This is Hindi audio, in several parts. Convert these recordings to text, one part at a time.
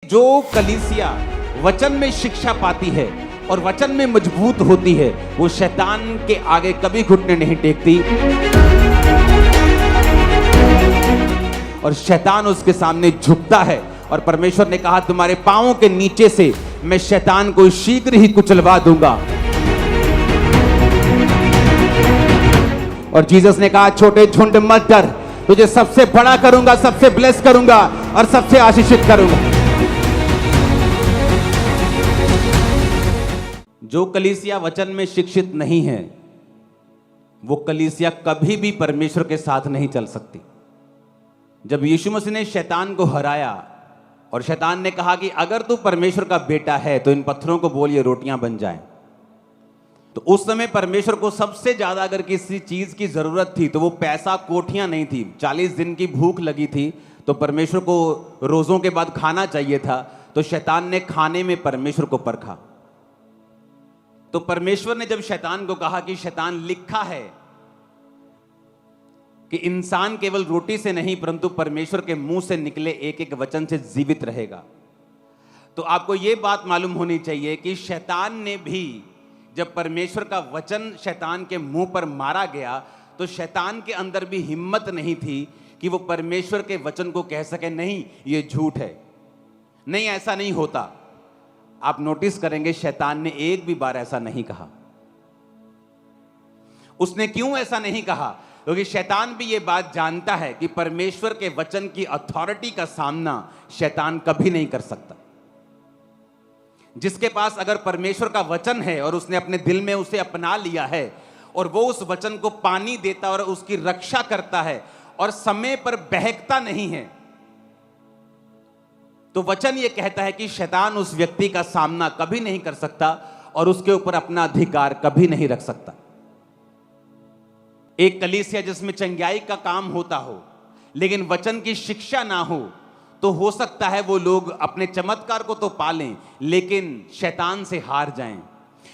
जो कलीसिया वचन में शिक्षा पाती है और वचन में मजबूत होती है, वो शैतान के आगे कभी घुटने नहीं टेकती और शैतान उसके सामने झुकता है। और परमेश्वर ने कहा, तुम्हारे पांवों के नीचे से मैं शैतान को शीघ्र ही कुचलवा दूंगा। और जीसस ने कहा, छोटे झुंड मत डर, तुझे सबसे बड़ा करूंगा, सबसे ब्लेस करूंगा और सबसे आशीषित करूंगा। जो कलीसिया वचन में शिक्षित नहीं है, वो कलीसिया कभी भी परमेश्वर के साथ नहीं चल सकती। जब यीशु मसीह ने शैतान को हराया और शैतान ने कहा कि अगर तू परमेश्वर का बेटा है तो इन पत्थरों को बोल ये रोटियां बन जाएं, तो उस समय परमेश्वर को सबसे ज्यादा अगर किसी चीज की जरूरत थी तो वो पैसा, कोठियां नहीं थी। 40 दिन की भूख लगी थी तो परमेश्वर को रोजों के बाद खाना चाहिए था, तो शैतान ने खाने में परमेश्वर को परखा। तो परमेश्वर ने जब शैतान को कहा कि शैतान, लिखा है कि इंसान केवल रोटी से नहीं परंतु परमेश्वर के मुंह से निकले एक एक वचन से जीवित रहेगा, तो आपको यह बात मालूम होनी चाहिए कि शैतान ने भी, जब परमेश्वर का वचन शैतान के मुंह पर मारा गया, तो शैतान के अंदर भी हिम्मत नहीं थी कि वो परमेश्वर के वचन को कह सके, नहीं ये झूठ है, नहीं ऐसा नहीं होता। आप नोटिस करेंगे शैतान ने एक भी बार ऐसा नहीं कहा। उसने क्यों ऐसा नहीं कहा? क्योंकि शैतान भी ये बात जानता है कि परमेश्वर के वचन की अथॉरिटी का सामना शैतान कभी नहीं कर सकता। जिसके पास अगर परमेश्वर का वचन है और उसने अपने दिल में उसे अपना लिया है और वो उस वचन को पानी देता और उसकी रक्षा करता है और समय पर बहकता नहीं है, तो वचन ये कहता है कि शैतान उस व्यक्ति का सामना कभी नहीं कर सकता और उसके ऊपर अपना अधिकार कभी नहीं रख सकता। एक कलीसिया जिसमें चंगाई का काम होता हो लेकिन वचन की शिक्षा ना हो, तो हो सकता है वो लोग अपने चमत्कार को तो पालें लेकिन शैतान से हार जाएं।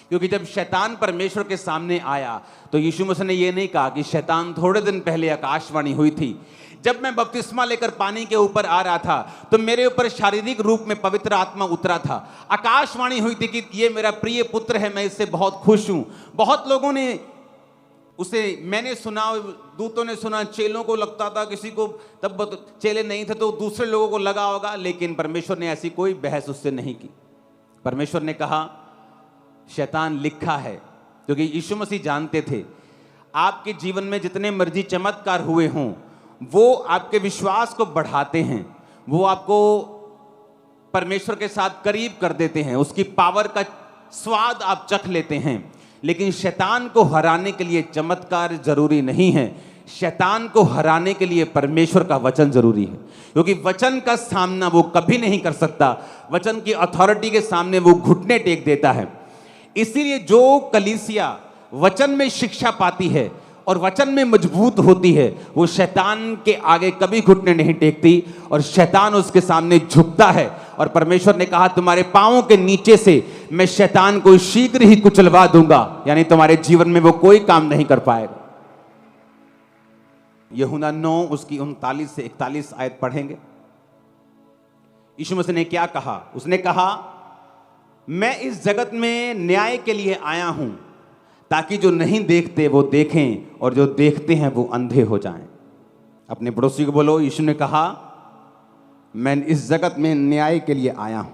क्योंकि जब शैतान परमेश्वर के सामने आया तो यीशु मसीह ने ये नहीं कहा कि शैतान, थोड़े दिन पहले आकाशवाणी हुई थी, जब मैं बपतिस्मा लेकर पानी के ऊपर आ रहा था तो मेरे ऊपर शारीरिक रूप में पवित्र आत्मा उतरा था। आकाशवाणी हुई थी कि ये मेरा प्रिय पुत्र है, मैं इससे बहुत खुश हूं। बहुत लोगों ने उसे, मैंने सुना, दूतों ने सुना, चेलों को लगता था, किसी को तब चेले नहीं थे तो दूसरे लोगों को लगा होगा, लेकिन परमेश्वर ने ऐसी कोई बहस उससे नहीं की। परमेश्वर ने कहा, शैतान, लिखा है। क्योंकि यीशु मसीह जानते थे आपके जीवन में जितने मर्जी चमत्कार हुए हों, वो आपके विश्वास को बढ़ाते हैं, वो आपको परमेश्वर के साथ करीब कर देते हैं, उसकी पावर का स्वाद आप चख लेते हैं। लेकिन शैतान को हराने के लिए चमत्कार जरूरी नहीं है, शैतान को हराने के लिए परमेश्वर का वचन जरूरी है। क्योंकि वचन का सामना वो कभी नहीं कर सकता, वचन की अथॉरिटी के सामने वो घुटने टेक देता है। इसीलिए जो कलीसिया वचन में शिक्षा पाती है और वचन में मजबूत होती है, वो शैतान के आगे कभी घुटने नहीं टेकती और शैतान उसके सामने झुकता है। और परमेश्वर ने कहा, तुम्हारे पांवों के नीचे से मैं शैतान को शीघ्र ही कुचलवा दूंगा, यानी तुम्हारे जीवन में वो कोई काम नहीं कर पाएगा। यूहन्ना 9 उसकी 39 से 41 आयत पढ़ेंगे। यीशु मसीह ने क्या कहा? उसने कहा, मैं इस जगत में न्याय के लिए आया हूं ताकि जो नहीं देखते वो देखें और जो देखते हैं वो अंधे हो जाएं। अपने पड़ोसी को बोलो, यीशु ने कहा, मैं इस जगत में न्याय के लिए आया हूं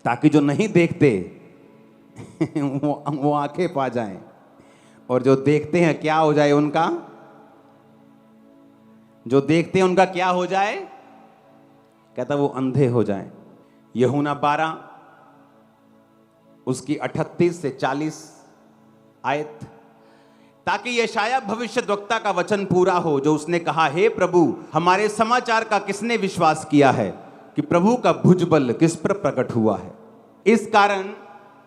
ताकि जो नहीं देखते वो आंखें पा जाएं और जो देखते हैं क्या हो जाए उनका, जो देखते हैं उनका क्या हो जाए? कहता वो अंधे हो जाएं। यूहन्ना 12 उसकी 38 से 40 आयत, ताकि यशाया भविष्यद्वक्ता का वचन पूरा हो जो उसने कहा, हे प्रभु, हमारे समाचार का किसने विश्वास किया है कि प्रभु का भुजबल किस पर प्रकट हुआ है। इस कारण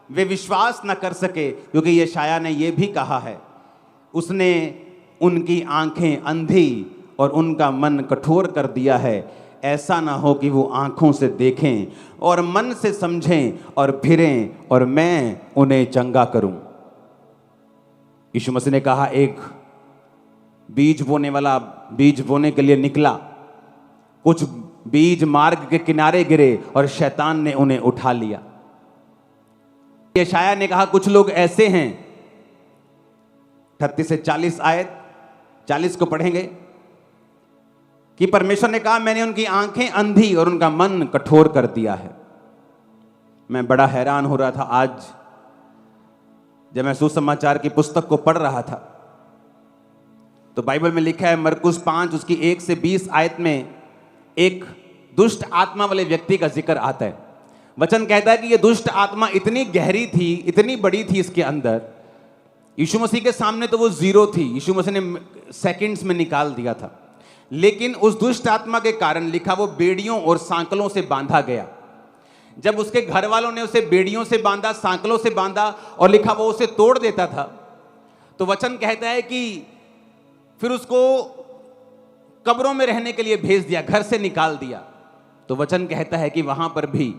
वे विश्वास न कर सके, क्योंकि यशाया ने यह भी कहा है, उसने उनकी आंखें अंधी और उनका मन कठोर कर दिया है, ऐसा ना हो कि वो आंखों से देखें और मन से समझें और फिरें और मैं उन्हें चंगा करूं। यीशु मसीह ने कहा, एक बीज बोने वाला बीज बोने के लिए निकला, कुछ बीज मार्ग के किनारे गिरे और शैतान ने उन्हें उठा लिया। यशायाह ने कहा कुछ लोग ऐसे हैं, 38 से 40 आयत, 40 को पढ़ेंगे, कि परमेश्वर ने कहा मैंने उनकी आंखें अंधी और उनका मन कठोर कर दिया है। मैं बड़ा हैरान हो रहा था आज जब मैं सुसमाचार की पुस्तक को पढ़ रहा था, तो बाइबल में लिखा है मरकुस 5 उसकी 1 से 20 आयत में एक दुष्ट आत्मा वाले व्यक्ति का जिक्र आता है। वचन कहता है कि यह दुष्ट आत्मा इतनी गहरी थी, इतनी बड़ी थी इसके अंदर, यीशु मसीह के सामने तो वो जीरो थी, यीशु मसीह ने सेकंड्स में निकाल दिया था, लेकिन उस दुष्ट आत्मा के कारण लिखा वो बेड़ियों और सांकलों से बांधा गया। जब उसके घर वालों ने उसे बेड़ियों से बांधा, सांकलों से बांधा और लिखा वो उसे तोड़ देता था, तो वचन कहता है कि फिर उसको कब्रों में रहने के लिए भेज दिया, घर से निकाल दिया। तो वचन कहता है कि वहां पर भी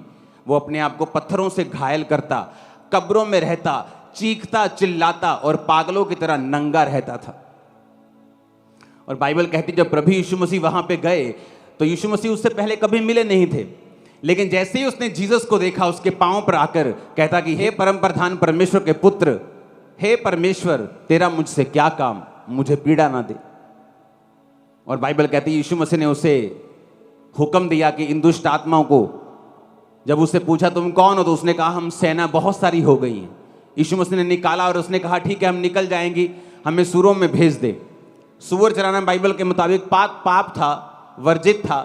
वो अपने आप को पत्थरों से घायल करता, कब्रों में रहता, चीखता चिल्लाता और पागलों की तरह नंगा रहता था। और बाइबल कहती जब प्रभु यीशु मसीह वहां पे गए तो यीशु मसीह उससे पहले कभी मिले नहीं थे, लेकिन जैसे ही उसने जीसस को देखा उसके पांव पर आकर कहता कि हे परम प्रधान परमेश्वर के पुत्र, हे परमेश्वर तेरा मुझसे क्या काम, मुझे पीड़ा ना दे। और बाइबल कहती यीशु मसीह ने उसे हुक्म दिया कि इन दुष्ट आत्माओं को, जब उससे पूछा तुम कौन हो, तो उसने कहा हम सेना बहुत सारी हो गई हैं। यीशु मसीह ने निकाला और उसने कहा ठीक है हम निकल जाएंगी, हमें सूरों में भेज दे। सूअर चराना बाइबल के मुताबिक पाप था, वर्जित था।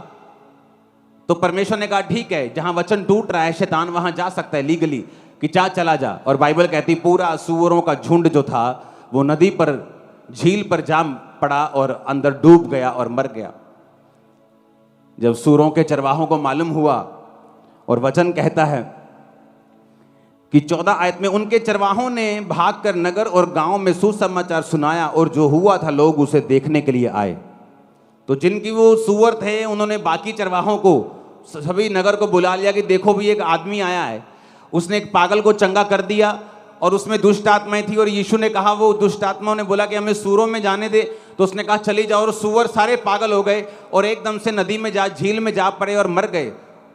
तो परमेश्वर ने कहा ठीक है, जहां वचन टूट रहा है शैतान वहां जा सकता है लीगली, कि चला जा। और बाइबल कहती पूरा सूअरों का झुंड जो था वो नदी पर, झील पर जा पड़ा और अंदर डूब गया और मर गया। जब सूअरों के चरवाहों को मालूम हुआ, और वचन कहता है कि 14 आयत में उनके चरवाहों ने भागकर नगर और गांव में सुसमाचार सुनाया और जो हुआ था लोग उसे देखने के लिए आए। तो जिनकी वो सूअर थे उन्होंने बाकी चरवाहों को, सभी नगर को बुला लिया कि देखो भी एक आदमी आया है, उसने एक पागल को चंगा कर दिया और उसमें दुष्ट आत्माएं थी। और यीशु ने कहा, वो दुष्ट आत्माओं ने बोला कि हमें सूअरों में जाने दे, तो उसने कहा चली जाओ। और सूअर सारे पागल हो गए और एकदम से नदी में जा, झील में जा पड़े और मर गए।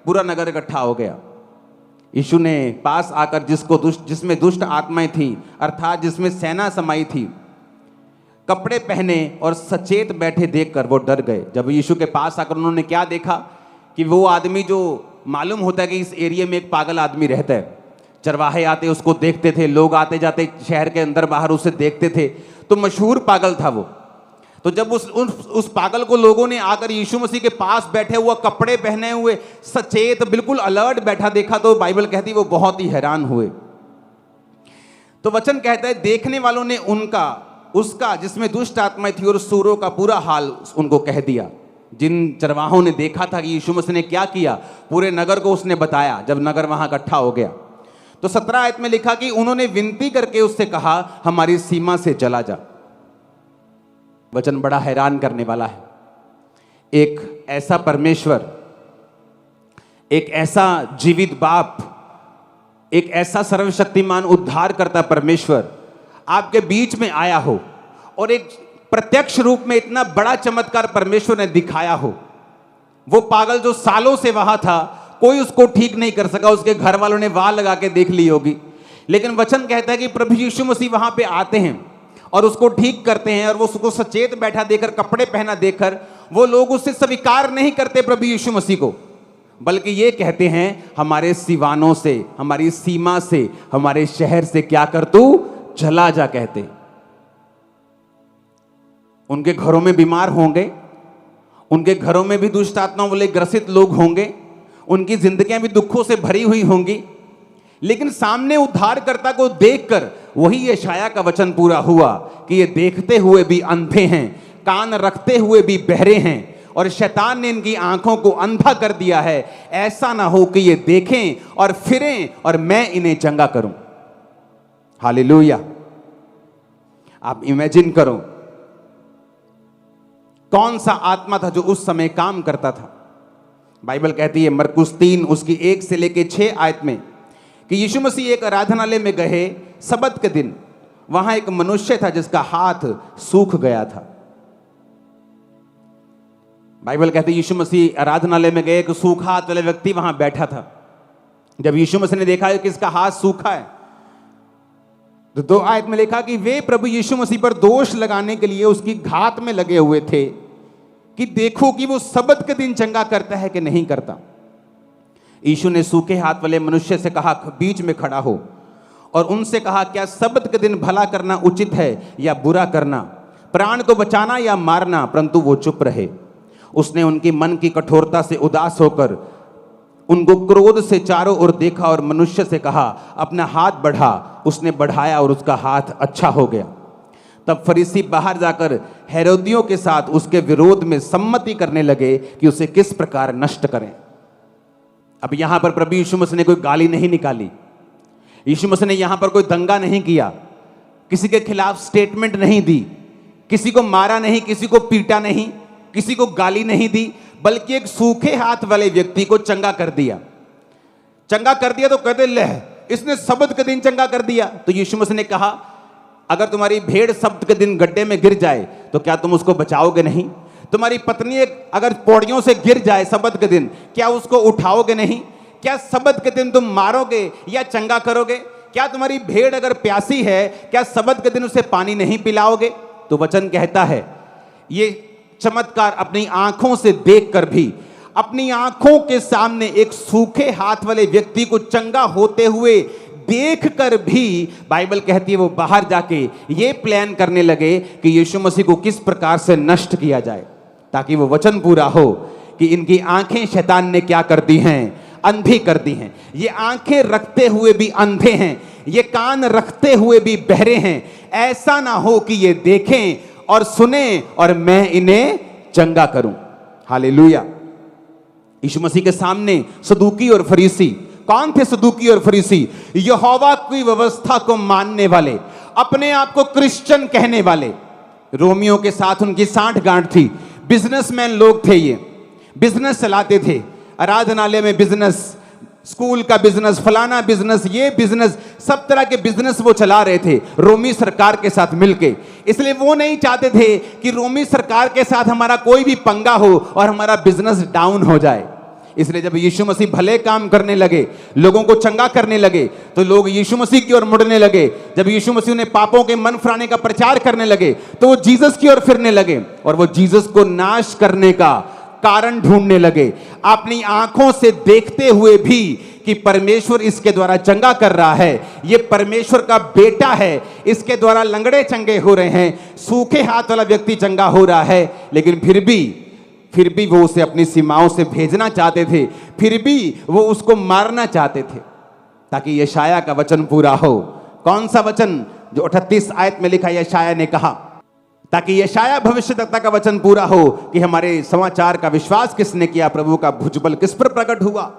पूरा नगर इकट्ठा हो गया। यीशु ने पास आकर जिसमें दुष्ट आत्माएं थी, अर्थात जिसमें सेना समाई थी, कपड़े पहने और सचेत बैठे देखकर वो डर गए। जब यीशु के पास आकर उन्होंने क्या देखा कि वो आदमी, जो मालूम होता है कि इस एरिया में एक पागल आदमी रहता है, चरवाहे आते उसको देखते थे, लोग आते जाते शहर के अंदर बाहर उसे देखते थे, तो मशहूर पागल था वो। तो जब उस पागल को लोगों ने आकर यीशु मसीह के पास बैठे हुआ, कपड़े पहने हुए, सचेत, बिल्कुल अलर्ट बैठा देखा, तो बाइबल कहती वो बहुत ही हैरान हुए। तो वचन कहता है देखने वालों ने उसका जिसमें दुष्ट आत्माएं थी और सूरों का पूरा हाल उनको कह दिया। जिन चरवाहों ने देखा था कि यीशु मसीह ने क्या किया, पूरे नगर को उसने बताया। जब नगर वहां इकट्ठा हो गया तो 17 आयत में लिखा कि उन्होंने विनती करके उससे कहा हमारी सीमा से चला जा। वचन बड़ा हैरान करने वाला है। एक ऐसा परमेश्वर, एक ऐसा जीवित बाप, एक ऐसा सर्वशक्तिमान उद्धार करता परमेश्वर आपके बीच में आया हो और एक प्रत्यक्ष रूप में इतना बड़ा चमत्कार परमेश्वर ने दिखाया हो। वो पागल जो सालों से वहां था, कोई उसको ठीक नहीं कर सका, उसके घर वालों ने वाह लगा के देख ली होगी, लेकिन वचन कहता है कि प्रभु यीशु मसीह वहां पे आते हैं और उसको ठीक करते हैं। और वो उसको सचेत बैठा देकर, कपड़े पहना देकर, वो लोग उससे स्वीकार नहीं करते प्रभु यीशु मसीह को, बल्कि ये कहते हैं हमारे सिवानों से, हमारी सीमा से, हमारे शहर से क्या कर तू, चला जा कहते। उनके घरों में बीमार होंगे, उनके घरों में भी दुष्ट आत्माओं वाले ग्रसित लोग होंगे, उनकी जिंदगियां भी दुखों से भरी हुई होंगी, लेकिन सामने उद्धारकर्ता को देखकर वही यशायाह का वचन पूरा हुआ कि ये देखते हुए भी अंधे हैं, कान रखते हुए भी बहरे हैं, और शैतान ने इनकी आंखों को अंधा कर दिया है, ऐसा ना हो कि ये देखें और फिरें और मैं इन्हें चंगा करूं। हालेलुया। आप इमेजिन करो कौन सा आत्मा था जो उस समय काम करता था। बाइबल कहती है मरकुस 3 उसकी 1 से लेके 6 आयत में कि यीशु मसीह एक आराधनालय में गए सबत के दिन। वहां एक मनुष्य था जिसका हाथ सूख गया था। बाइबल कहते यीशु मसीह आराधनालय में गए, एक सूखा हाथ वाला व्यक्ति वहां बैठा था। जब यीशु मसीह ने देखा कि इसका हाथ सूखा है, तो 2 आयत में लिखा कि वे प्रभु यीशु मसीह पर दोष लगाने के लिए उसकी घात में लगे हुए थे कि देखो कि वो सबत के दिन चंगा करता है कि नहीं करता। यीशु ने सूखे हाथ वाले मनुष्य से कहा, बीच में खड़ा हो, और उनसे कहा, क्या सबत के दिन भला करना उचित है या बुरा करना, प्राण को बचाना या मारना? परंतु वो चुप रहे। उसने उनकी मन की कठोरता से उदास होकर उनको क्रोध से चारों ओर देखा और मनुष्य से कहा, अपना हाथ बढ़ा। उसने बढ़ाया और उसका हाथ अच्छा हो गया। तब फरीसी बाहर जाकर हेरोदियों के साथ उसके विरोध में सम्मति करने लगे कि उसे किस प्रकार नष्ट करें। अब यहां पर प्रभु यीशु मसीह ने कोई गाली नहीं निकाली, यीशु मसीह ने यहां पर कोई दंगा नहीं किया, किसी के खिलाफ स्टेटमेंट नहीं दी, किसी को मारा नहीं, किसी को पीटा नहीं, किसी को गाली नहीं दी, बल्कि एक सूखे हाथ वाले व्यक्ति को चंगा कर दिया। चंगा कर दिया तो कहते ले, इसने सबत के दिन चंगा कर दिया। तो यीशु मसीह ने कहा, अगर तुम्हारी भेड़ सबत के दिन गड्ढे में गिर जाए तो क्या तुम उसको बचाओगे नहीं? तुम्हारी पत्नी अगर पौड़ियों से गिर जाए सबत के दिन, क्या उसको उठाओगे नहीं? क्या सबत के दिन तुम मारोगे या चंगा करोगे? क्या तुम्हारी भेड़ अगर प्यासी है, क्या सबत के दिन उसे पानी नहीं पिलाओगे? तो वचन कहता है, ये चमत्कार अपनी आंखों से देखकर भी, अपनी आंखों के सामने एक सूखे हाथ वाले व्यक्ति को चंगा होते हुए देखकर भी बाइबल कहती है वो बाहर जाके ये प्लान करने लगे कि यीशु मसीह को किस प्रकार से नष्ट किया जाए, ताकि वो वचन पूरा हो कि इनकी आंखें शैतान ने क्या कर दी हैं? अंधी कर दी हैं। ये आंखें रखते हुए भी अंधे हैं, ये कान रखते हुए भी बहरे हैं। ऐसा ना हो कि ये देखें और सुने और मैं इन्हें चंगा करूं। हालेलुया। यीशु मसीह के सामने सदूकी और फरीसी, कौन थे सदूकी और फरीसी? यहोवा की व्यवस्था को मानने वाले, अपने आप को क्रिश्चियन कहने वाले। रोमियो के साथ उनकी साठ गांठ थी। बिजनेसमैन लोग थे, ये बिजनेस चलाते थे, आराधनालय में बिजनेस, स्कूल का बिजनेस, फलाना बिजनेस, ये बिजनेस, सब तरह के बिजनेस वो चला रहे थे रोमी सरकार के साथ मिलके। इसलिए वो नहीं चाहते थे कि रोमी सरकार के साथ हमारा कोई भी पंगा हो और हमारा बिजनेस डाउन हो जाए। इसलिए जब यीशु मसीह भले काम करने लगे, लोगों को चंगा करने लगे, तो लोग यीशु मसीह की ओर मुड़ने लगे। जब यीशु मसीह ने पापों के मन फिराने का प्रचार करने लगे, तो वो जीसस की ओर फिरने लगे और वो जीसस को नाश करने का कारण ढूंढने लगे, अपनी आंखों से देखते हुए भी कि परमेश्वर इसके द्वारा चंगा कर रहा है, ये परमेश्वर का बेटा है, इसके द्वारा लंगड़े चंगे हो रहे हैं, सूखे हाथ वाला व्यक्ति चंगा हो रहा है। लेकिन फिर भी वो उसे अपनी सीमाओं से भेजना चाहते थे, फिर भी वो उसको मारना चाहते थे, ताकि यशाया का वचन पूरा हो। कौन सा वचन? जो 38 आयत में लिखा, यशाया ने कहा, ताकि यशाया भविष्यद्वक्ता का वचन पूरा हो कि हमारे समाचार का विश्वास किसने किया, प्रभु का भुजबल किस पर प्रकट हुआ।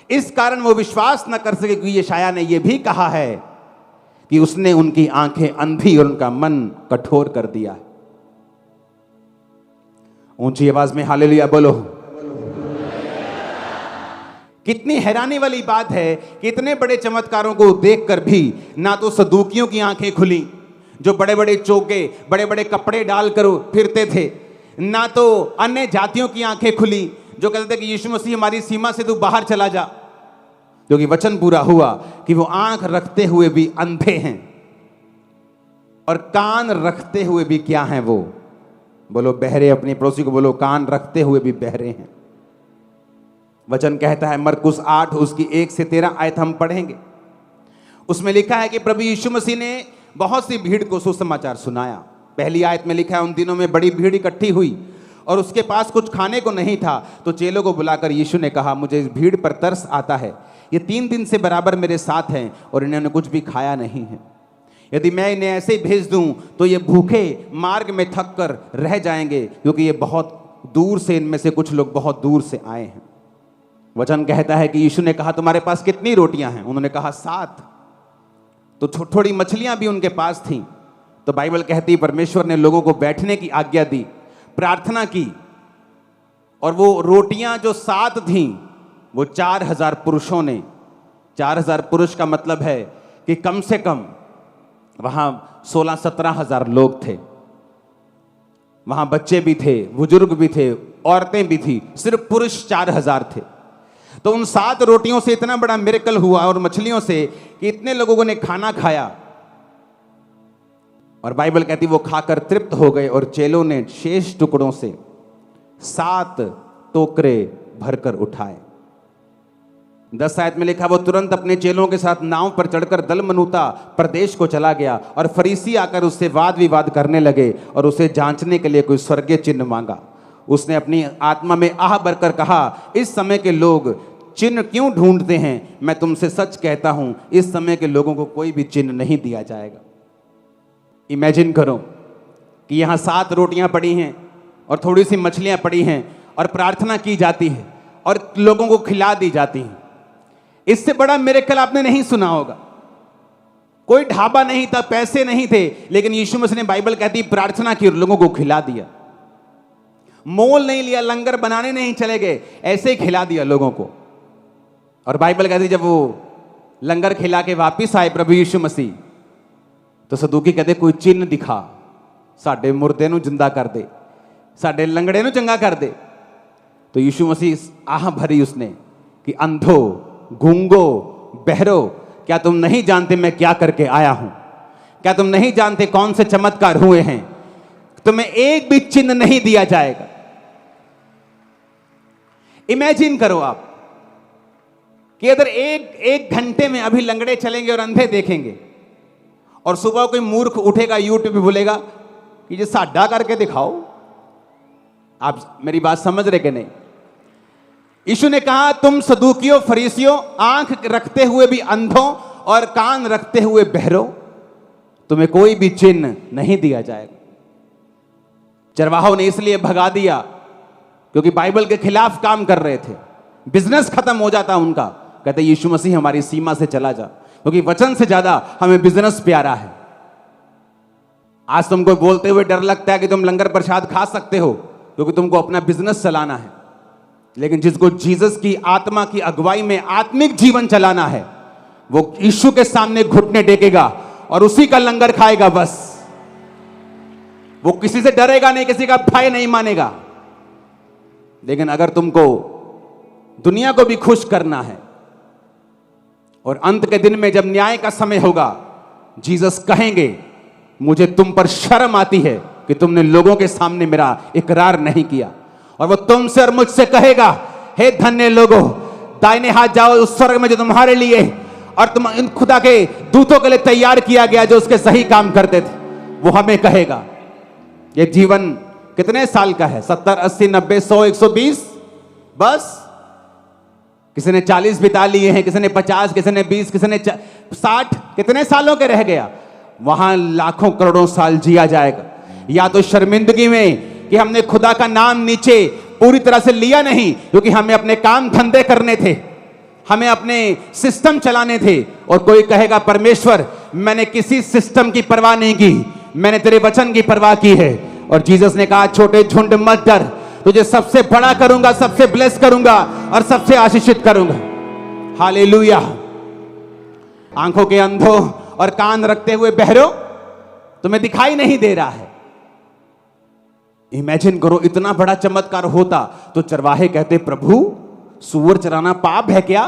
इस कारण वो विश्वास न कर सके, क्योंकि यशाया ने यह भी कहा है कि उसने उनकी आंखें अंधी और उनका मन कठोर कर दिया। ऊंची आवाज में हालेलुया बोलो। कितनी हैरानी वाली बात है कि इतने बड़े चमत्कारों को देखकर भी ना तो सदूकियों की आंखें खुली, जो बड़े बड़े चौके, बड़े बड़े कपड़े डालकर फिरते थे, ना तो अन्य जातियों की आंखें खुली, जो कहते थे कि यीशु मसीह हमारी सीमा से तू बाहर चला जा। क्योंकि वचन पूरा हुआ कि वो आंख रखते हुए भी अंधे हैं और कान रखते हुए भी क्या हैं? वो बोलो बहरे। अपने पड़ोसी को बोलो, कान रखते हुए भी बहरे हैं। वचन कहता है, मरकुस 8 उसकी 1 से 13 आयत हम पढ़ेंगे। उसमें लिखा है कि प्रभु यीशु मसीह ने बहुत सी भीड़ को सुसमाचार सुनाया। पहली आयत में लिखा है, उन दिनों में बड़ी भीड़ इकट्ठी हुई और उसके पास कुछ खाने को नहीं था, तो चेलों को बुलाकर यीशु ने कहा, मुझे इस भीड़ पर तरस आता है, ये 3 दिन से बराबर मेरे साथ हैं और इन्होंने कुछ भी खाया नहीं है। यदि मैं इन्हें ऐसे ही भेज दूं तो ये भूखे मार्ग में थक कर रह जाएंगे, क्योंकि ये बहुत दूर से, इनमें से कुछ लोग बहुत दूर से आए हैं। वचन कहता है कि यीशु ने कहा, तुम्हारे पास कितनी रोटियां हैं? उन्होंने कहा 7। तो थोड़ी मछलियां भी उनके पास थीं। तो बाइबल कहती, परमेश्वर ने लोगों को बैठने की आज्ञा दी, प्रार्थना की, और वो रोटियां जो 7 थीं वो 4000 पुरुषों ने, 4000 पुरुष का मतलब है कि कम से कम वहां 16-17 हजार लोग थे। वहां बच्चे भी थे, बुजुर्ग भी थे, औरतें भी थी, सिर्फ पुरुष 4000 थे। तो उन 7 रोटियों से इतना बड़ा मिरेकल हुआ और मछलियों से कि इतने लोगों ने खाना खाया। और बाइबल कहती वो खाकर तृप्त हो गए और चेलों ने शेष टुकड़ों से 7 टोकरे भरकर उठाए। 10 आयत में लिखा वो तुरंत अपने चेलों के साथ नाव पर चढ़कर दलमनूता प्रदेश को चला गया और फरीसी आकर उससे वाद विवाद करने लगे और उसे जांचने के लिए कोई स्वर्गीय चिन्ह मांगा। उसने अपनी आत्मा में आह भरकर कहा, इस समय के लोग चिन्ह क्यों ढूंढते हैं? मैं तुमसे सच कहता हूं, इस समय के लोगों को कोई भी चिन्ह नहीं दिया जाएगा। इमेजिन करो कि यहां 7 रोटियां पड़ी हैं और थोड़ी सी मछलियां पड़ी हैं और प्रार्थना की जाती है और लोगों को खिला दी जाती हैं। इससे बड़ा मिरेकल आपने नहीं सुना होगा। कोई ढाबा नहीं था, पैसे नहीं थे, लेकिन यीशु मसीह ने, बाइबल कहती, प्रार्थना की और लोगों को खिला दिया। मोल नहीं लिया, लंगर बनाने नहीं चले गए, ऐसे ही खिला दिया लोगों को। और बाइबल कहती जब वो लंगर खिला के वापिस आए प्रभु यीशु मसीह, तो सदूकी कहते कोई चिन्ह दिखा, साडे मुर्दे नूं जिंदा कर दे, साडे लंगड़े नूं चंगा कर दे। तो यीशु मसीह आह भरी उसने कि अंधो, गूंगो, बहरो, क्या तुम नहीं जानते मैं क्या करके आया हूं? क्या तुम नहीं जानते कौन से चमत्कार हुए हैं? तुम्हें एक भी चिन्ह नहीं दिया जाएगा। इमेजिन करो आप कि अगर एक घंटे में अभी लंगड़े चलेंगे और अंधे देखेंगे और सुबह कोई मूर्ख उठेगा यूट्यूब पे बोलेगा कि ये साडा करके दिखाओ। आप मेरी बात समझ रहे कि नहीं? यीशु ने कहा तुम सदूकियों, फरीसियों, आंख रखते हुए भी अंधों और कान रखते हुए बहरों, तुम्हें कोई भी चिन्ह नहीं दिया जाएगा। चरवाहों ने इसलिए भगा दिया क्योंकि बाइबल के खिलाफ काम कर रहे थे, बिजनेस खत्म हो जाता उनका। कहते यीशु मसीह हमारी सीमा से चला जा, क्योंकि वचन से ज्यादा हमें बिजनेस प्यारा है। आज तुमको बोलते हुए डर लगता है कि तुम लंगर प्रसाद खा सकते हो क्योंकि तुमको अपना बिजनेस चलाना है, लेकिन जिसको जीसस की आत्मा की अगुवाई में आत्मिक जीवन चलाना है, वो यीशु के सामने घुटने टेकेगा और उसी का लंगर खाएगा। बस वो किसी से डरेगा नहीं, किसी का भय नहीं मानेगा। लेकिन अगर तुमको दुनिया को भी खुश करना है और अंत के दिन में जब न्याय का समय होगा, जीसस कहेंगे मुझे तुम पर शर्म आती है कि तुमने लोगों के सामने मेरा इकरार नहीं किया। और वो तुमसे और मुझसे कहेगा, हे धन्य लोगों, दाहिने हाथ जाओ उस स्वर्ग में जो तुम्हारे लिए और तुम इन खुदा के दूतों के लिए तैयार किया गया, जो उसके सही काम करते थे। वो हमें कहेगा। ये जीवन कितने साल का है? 70, 80, 90, 100, 120? बस किसी ने 40 बिता लिए हैं, किसी ने 50, किसी ने 20, किसी ने 60। कितने सालों के रह गया? वहां लाखों करोड़ों साल जिया जाएगा। या तो शर्मिंदगी में कि हमने खुदा का नाम नीचे पूरी तरह से लिया नहीं, क्योंकि हमें अपने काम धंधे करने थे, हमें अपने सिस्टम चलाने थे। और कोई कहेगा परमेश्वर मैंने किसी सिस्टम की परवाह नहीं की, मैंने तेरे वचन की परवाह की है। और जीसस ने कहा छोटे झुंड मत डर, तुझे सबसे बड़ा करूंगा, सबसे ब्लेस करूंगा और सबसे आशीषित करूंगा। हालेलुया। आंखों के अंधों और कान रखते हुए बहरों, तुम्हें दिखाई नहीं दे रहा है। इमेजिन करो इतना बड़ा चमत्कार होता तो चरवाहे कहते प्रभु सूअर चराना पाप है क्या?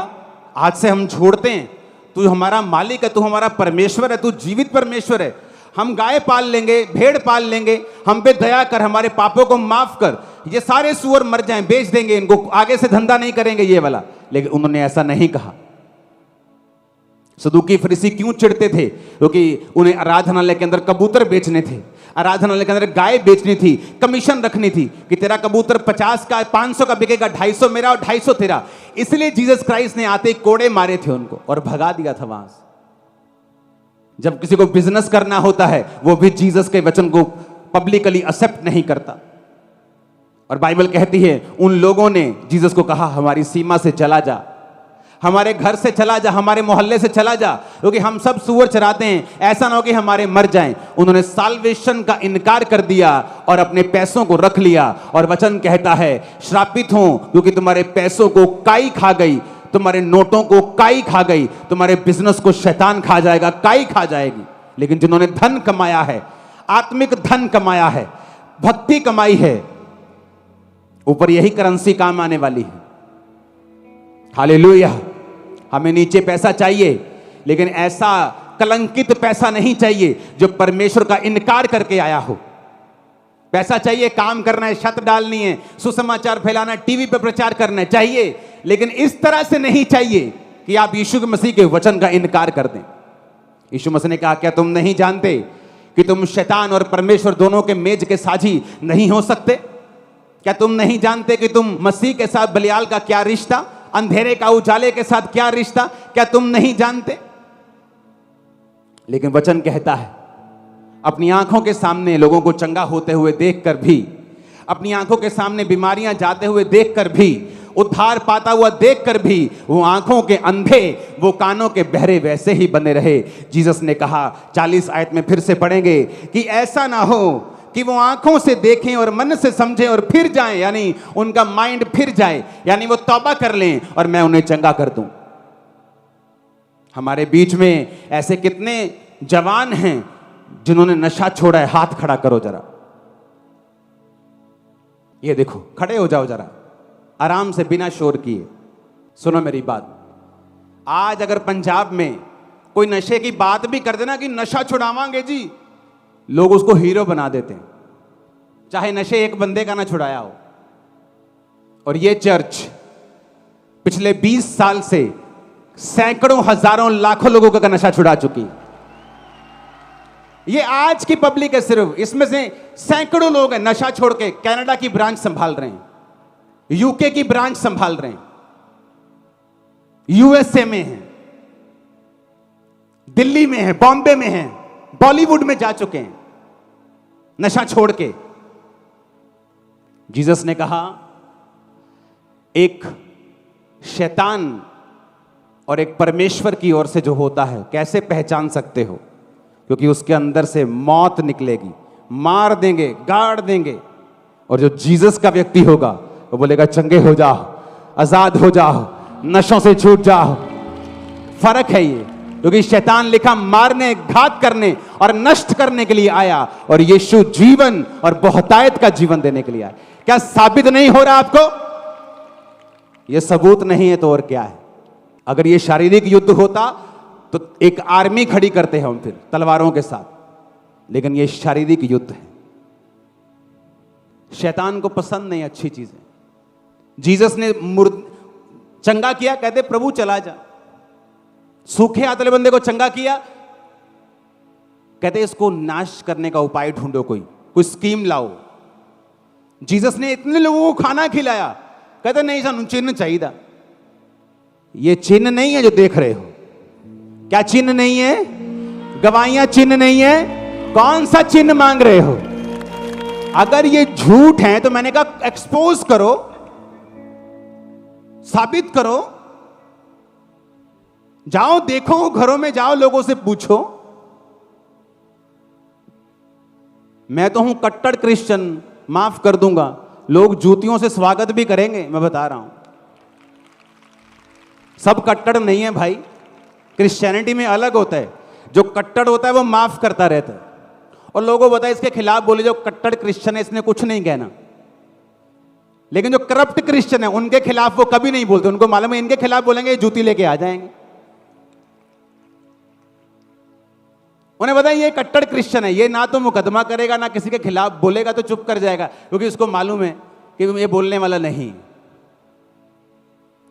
आज से हम छोड़ते हैं, तू हमारा मालिक है, तू हमारा परमेश्वर है, तू जीवित परमेश्वर है। हम गाय पाल लेंगे, भेड़ पाल लेंगे, हम पे दया कर, हमारे पापों को माफ कर। ये सारे सूअर मर जाएं, बेच देंगे इनको, आगे से धंधा नहीं करेंगे ये वाला। लेकिन उन्होंने ऐसा नहीं कहा। सदूकी फरीसी क्यों चिढ़ते थे? क्योंकि उन्हें आराधनालय के अंदर कबूतर बेचने थे, आराधनालय के अंदर गाय बेचनी थी, कमीशन रखनी थी कि तेरा कबूतर 50 का 500 का बिकेगा, 250 मेरा और 250 तेरा। इसलिए जीसस क्राइस्ट ने आते कोड़े मारे थे उनको और भगा दिया था वहां से। जब किसी को बिजनेस करना होता है, वो भी जीसस के वचन को पब्लिकली एक्सेप्ट नहीं करता। और बाइबल कहती है उन लोगों ने जीसस को कहा हमारी सीमा से चला जा, हमारे घर से चला जा, हमारे मोहल्ले से चला जा, क्योंकि हम सब सूअर चराते हैं, ऐसा ना हो कि हमारे मर जाएं। उन्होंने साल्वेशन का इनकार कर दिया और अपने पैसों को रख लिया। और वचन कहता है श्रापित हो क्योंकि तुम्हारे पैसों को काई खा गई, तुम्हारे नोटों को काई खा गई, तुम्हारे बिजनेस को शैतान खा जाएगा, काई खा जाएगी। लेकिन जिन्होंने धन कमाया है, आत्मिक धन कमाया है, भक्ति कमाई है, ऊपर यही करेंसी काम आने वाली है। हालेलुया। हमें नीचे पैसा चाहिए, लेकिन ऐसा कलंकित पैसा नहीं चाहिए जो परमेश्वर का इनकार करके आया हो। पैसा चाहिए, काम करना है, छत डालनी है, सुसमाचार फैलाना, टीवी पर प्रचार करना चाहिए, लेकिन इस तरह से नहीं चाहिए कि आप यीशु मसीह के वचन का इनकार कर दें। यीशु मसीह ने कहा, क्या तुम नहीं जानते कि तुम शैतान और परमेश्वर दोनों के मेज के साझी नहीं हो सकते? क्या तुम नहीं जानते कि तुम मसीह के साथ बलियाल का क्या रिश्ता, अंधेरे का उजाले के साथ क्या रिश्ता? क्या तुम नहीं जानते? लेकिन वचन कहता है, अपनी आंखों के सामने लोगों को चंगा होते हुए देखकर भी, अपनी आंखों के सामने बीमारियां जाते हुए देखकर भी, उद्धार पाता हुआ देखकर भी वो आंखों के अंधे, वो कानों के बहरे वैसे ही बने रहे। जीसस ने कहा, 40 आयत में फिर से पढ़ेंगे कि ऐसा ना हो कि वो आंखों से देखें और मन से समझें और फिर जाएं, यानी उनका माइंड फिर जाए, यानी वो तौबा कर लें और मैं उन्हें चंगा कर दूं। हमारे बीच में ऐसे कितने जवान हैं जिन्होंने नशा छोड़ा है? हाथ खड़ा करो जरा। ये देखो, खड़े हो जाओ जरा, आराम से, बिना शोर किए। सुनो मेरी बात, आज अगर पंजाब में कोई नशे की बात भी कर देना कि नशा छुड़ावांगे जी, लोग उसको हीरो बना देते हैं, चाहे नशे एक बंदे का ना छुड़ाया हो। और ये चर्च पिछले 20 साल से सैकड़ों, हजारों, लाखों लोगों का नशा छुड़ा चुकी। ये आज की पब्लिक है सिर्फ, इसमें से सैकड़ों लोग हैं नशा छोड़ के कनाडा की ब्रांच संभाल रहे हैं, यूके की ब्रांच संभाल रहे हैं, यूएसए में हैं, दिल्ली में हैं, बॉम्बे में हैं, बॉलीवुड में जा चुके हैं नशा छोड़ के। जीसस ने कहा, एक शैतान और एक परमेश्वर की ओर से जो होता है कैसे पहचान सकते हो? क्योंकि उसके अंदर से मौत निकलेगी, मार देंगे, गाड़ देंगे। और जो जीसस का व्यक्ति होगा वो बोलेगा, चंगे हो जाओ, आजाद हो जाओ, नशों से छूट जाओ। फर्क है ये, क्योंकि शैतान लिखा मारने, घात करने और नष्ट करने के लिए आया, और यीशु जीवन और बहुतायत का जीवन देने के लिए आया। क्या साबित नहीं हो रहा आपको? यह सबूत नहीं है तो और क्या है? अगर ये शारीरिक युद्ध होता तो एक आर्मी खड़ी करते हैं हम फिर तलवारों के साथ, लेकिन ये शारीरिक युद्ध है। शैतान को पसंद नहीं अच्छी चीजें। जीसस ने चंगा किया, कहते प्रभु चला जा। सूखे हाथ बंदे को चंगा किया, कहते इसको नाश करने का उपाय ढूंढो, कोई स्कीम लाओ। जीसस ने इतने लोगों को खाना खिलाया, कहते नहीं सानू चिन्ह चाहिए। ये चिन्ह नहीं है जो देख रहे हो। क्या चिन्ह नहीं है? गवाहियां चिन्ह नहीं है? कौन सा चिन्ह मांग रहे हो? अगर ये झूठ है तो मैंने कहा एक्सपोज करो, साबित करो। जाओ देखो, घरों में जाओ, लोगों से पूछो। मैं तो हूं कट्टर क्रिश्चियन, माफ कर दूंगा, लोग जूतियों से स्वागत भी करेंगे, मैं बता रहा हूं। सब कट्टर नहीं है भाई, क्रिश्चियनिटी में अलग होता है। जो कट्टर होता है वो माफ करता रहता है, और लोगों को बताया इसके खिलाफ बोले जो कट्टर क्रिश्चियन है इसने कुछ नहीं कहना। लेकिन जो करप्ट क्रिश्चियन है उनके खिलाफ वो कभी नहीं बोलते, उनको मालूम है इनके खिलाफ बोलेंगे जूती लेके आ जाएंगे। उन्हें बताया ये कट्टर क्रिश्चियन है, ये ना तो मुकदमा करेगा ना किसी के खिलाफ बोलेगा, तो चुप कर जाएगा, क्योंकि उसको मालूम है कि ये बोलने वाला नहीं।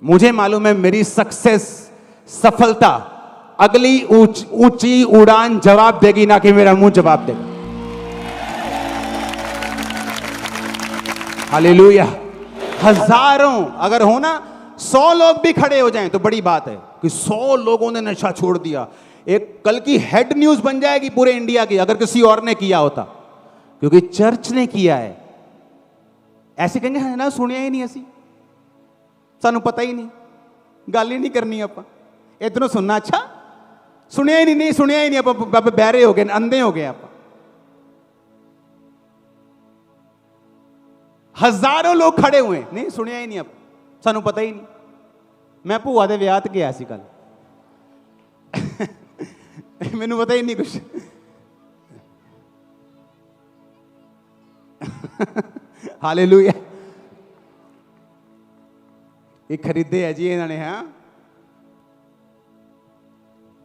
मुझे मालूम है मेरी सक्सेस, सफलता अगली ऊंची उड़ान जवाब देगी, ना कि मेरा मुंह जवाब देगा। हालेलुया। हजारों अगर हो ना, 100 लोग भी खड़े हो जाएं तो बड़ी बात है कि 100 लोगों ने नशा छोड़ दिया। एक कल की हेड न्यूज बन जाएगी पूरे इंडिया की, अगर किसी और ने किया होता, क्योंकि चर्च ने किया है। ऐसे कहेंगे है ना, सुनिया ही नहीं, ऐसी सानू पता ही नहीं, गल ही नहीं करनी आप इधरों सुनना। अच्छा सुनिया ही नहीं, सुनिया ही नहीं, आप बहरे हो गए, अंधे हो गए आप। हजारों लोग खड़े हुए, नहीं सुनिया ही नहीं, आप सानू पता ही नहीं। मैं भूआ दे विआह ते गया सी कल, मैनू पता ही नहीं कुछ। हालेलुया। ये खरीदे है जी इन्होंने। हाँ,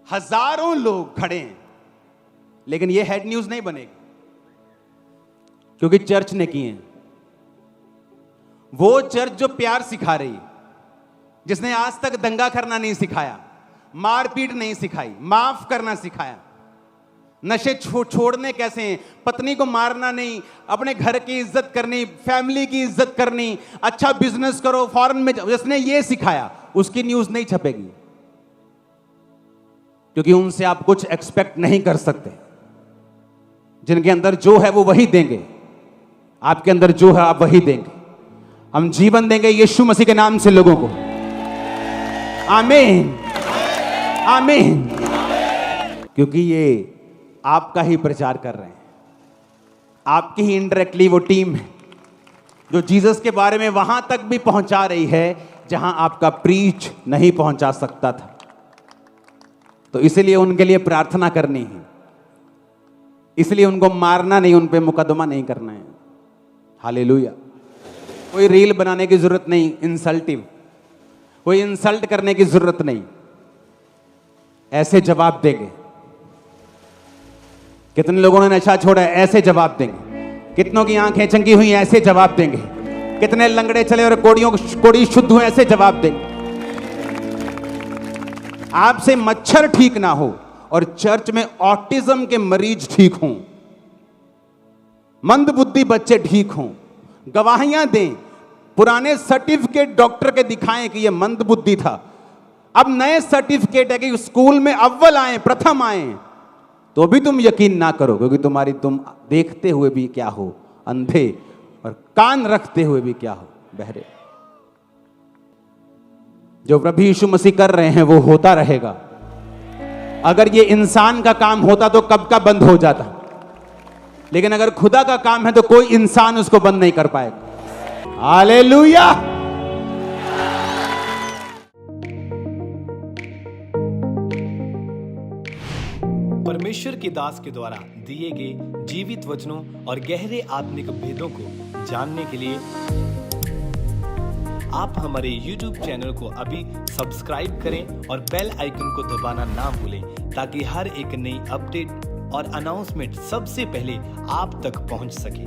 हजारों लोग खड़े हैं, लेकिन ये हेड न्यूज नहीं बनेगी क्योंकि चर्च ने किए हैं। वो चर्च जो प्यार सिखा रही, जिसने आज तक दंगा करना नहीं सिखाया, मारपीट नहीं सिखाई, माफ करना सिखाया, नशे छोड़ने कैसे हैं, पत्नी को मारना नहीं, अपने घर की इज्जत करनी, फैमिली की इज्जत करनी, अच्छा बिजनेस करो, फॉरेन में जिसने ये सिखाया, उसकी न्यूज नहीं छपेगी क्योंकि उनसे आप कुछ एक्सपेक्ट नहीं कर सकते। जिनके अंदर जो है वो वही देंगे, आपके अंदर जो है आप वही देंगे। हम जीवन देंगे यीशु मसीह के नाम से लोगों को। आमीन, आमीन। क्योंकि ये आपका ही प्रचार कर रहे हैं, आपकी ही इनडायरेक्टली वो टीम है जो जीसस के बारे में वहां तक भी पहुंचा रही है जहां आपका प्रीच नहीं पहुंचा सकता था। तो इसलिए उनके लिए प्रार्थना करनी है, इसलिए उनको मारना नहीं, उन पे मुकदमा नहीं करना है। हालेलुया। कोई रील बनाने की जरूरत नहीं, इंसल्टिव, कोई इंसल्ट करने की जरूरत नहीं। ऐसे जवाब देंगे। कितने लोगों ने नशा छोड़ा है, ऐसे जवाब देंगे। कितनों की आंखें चंगी हुई, ऐसे जवाब देंगे। कितने लंगड़े चले और कोड़ी शुद्ध हुए, ऐसे जवाब देंगे। आपसे मच्छर ठीक ना हो और चर्च में ऑटिज्म के मरीज ठीक हों, मंदबुद्धि बच्चे ठीक हों, गवाहियां दें, पुराने सर्टिफिकेट डॉक्टर के दिखाएं कि यह मंदबुद्धि था, अब नए सर्टिफिकेट है कि स्कूल में अव्वल आए, प्रथम आए, तो भी तुम यकीन ना करो क्योंकि तुम देखते हुए भी क्या हो, अंधे, और कान रखते हुए भी क्या हो, बहरे। जो प्रभु यीशु मसीह कर रहे हैं वो होता रहेगा। अगर ये इंसान का काम होता तो कब का बंद हो जाता, लेकिन अगर खुदा का काम है तो कोई इंसान उसको बंद नहीं कर पाएगा। हालेलुया। परमेश्वर के दास के द्वारा दिए गए जीवित वचनों और गहरे आत्मिक भेदों को जानने के लिए आप हमारे YouTube चैनल को अभी सब्सक्राइब करें और बेल आइकन को दबाना ना भूलें ताकि हर एक नई अपडेट और अनाउंसमेंट सबसे पहले आप तक पहुंच सके।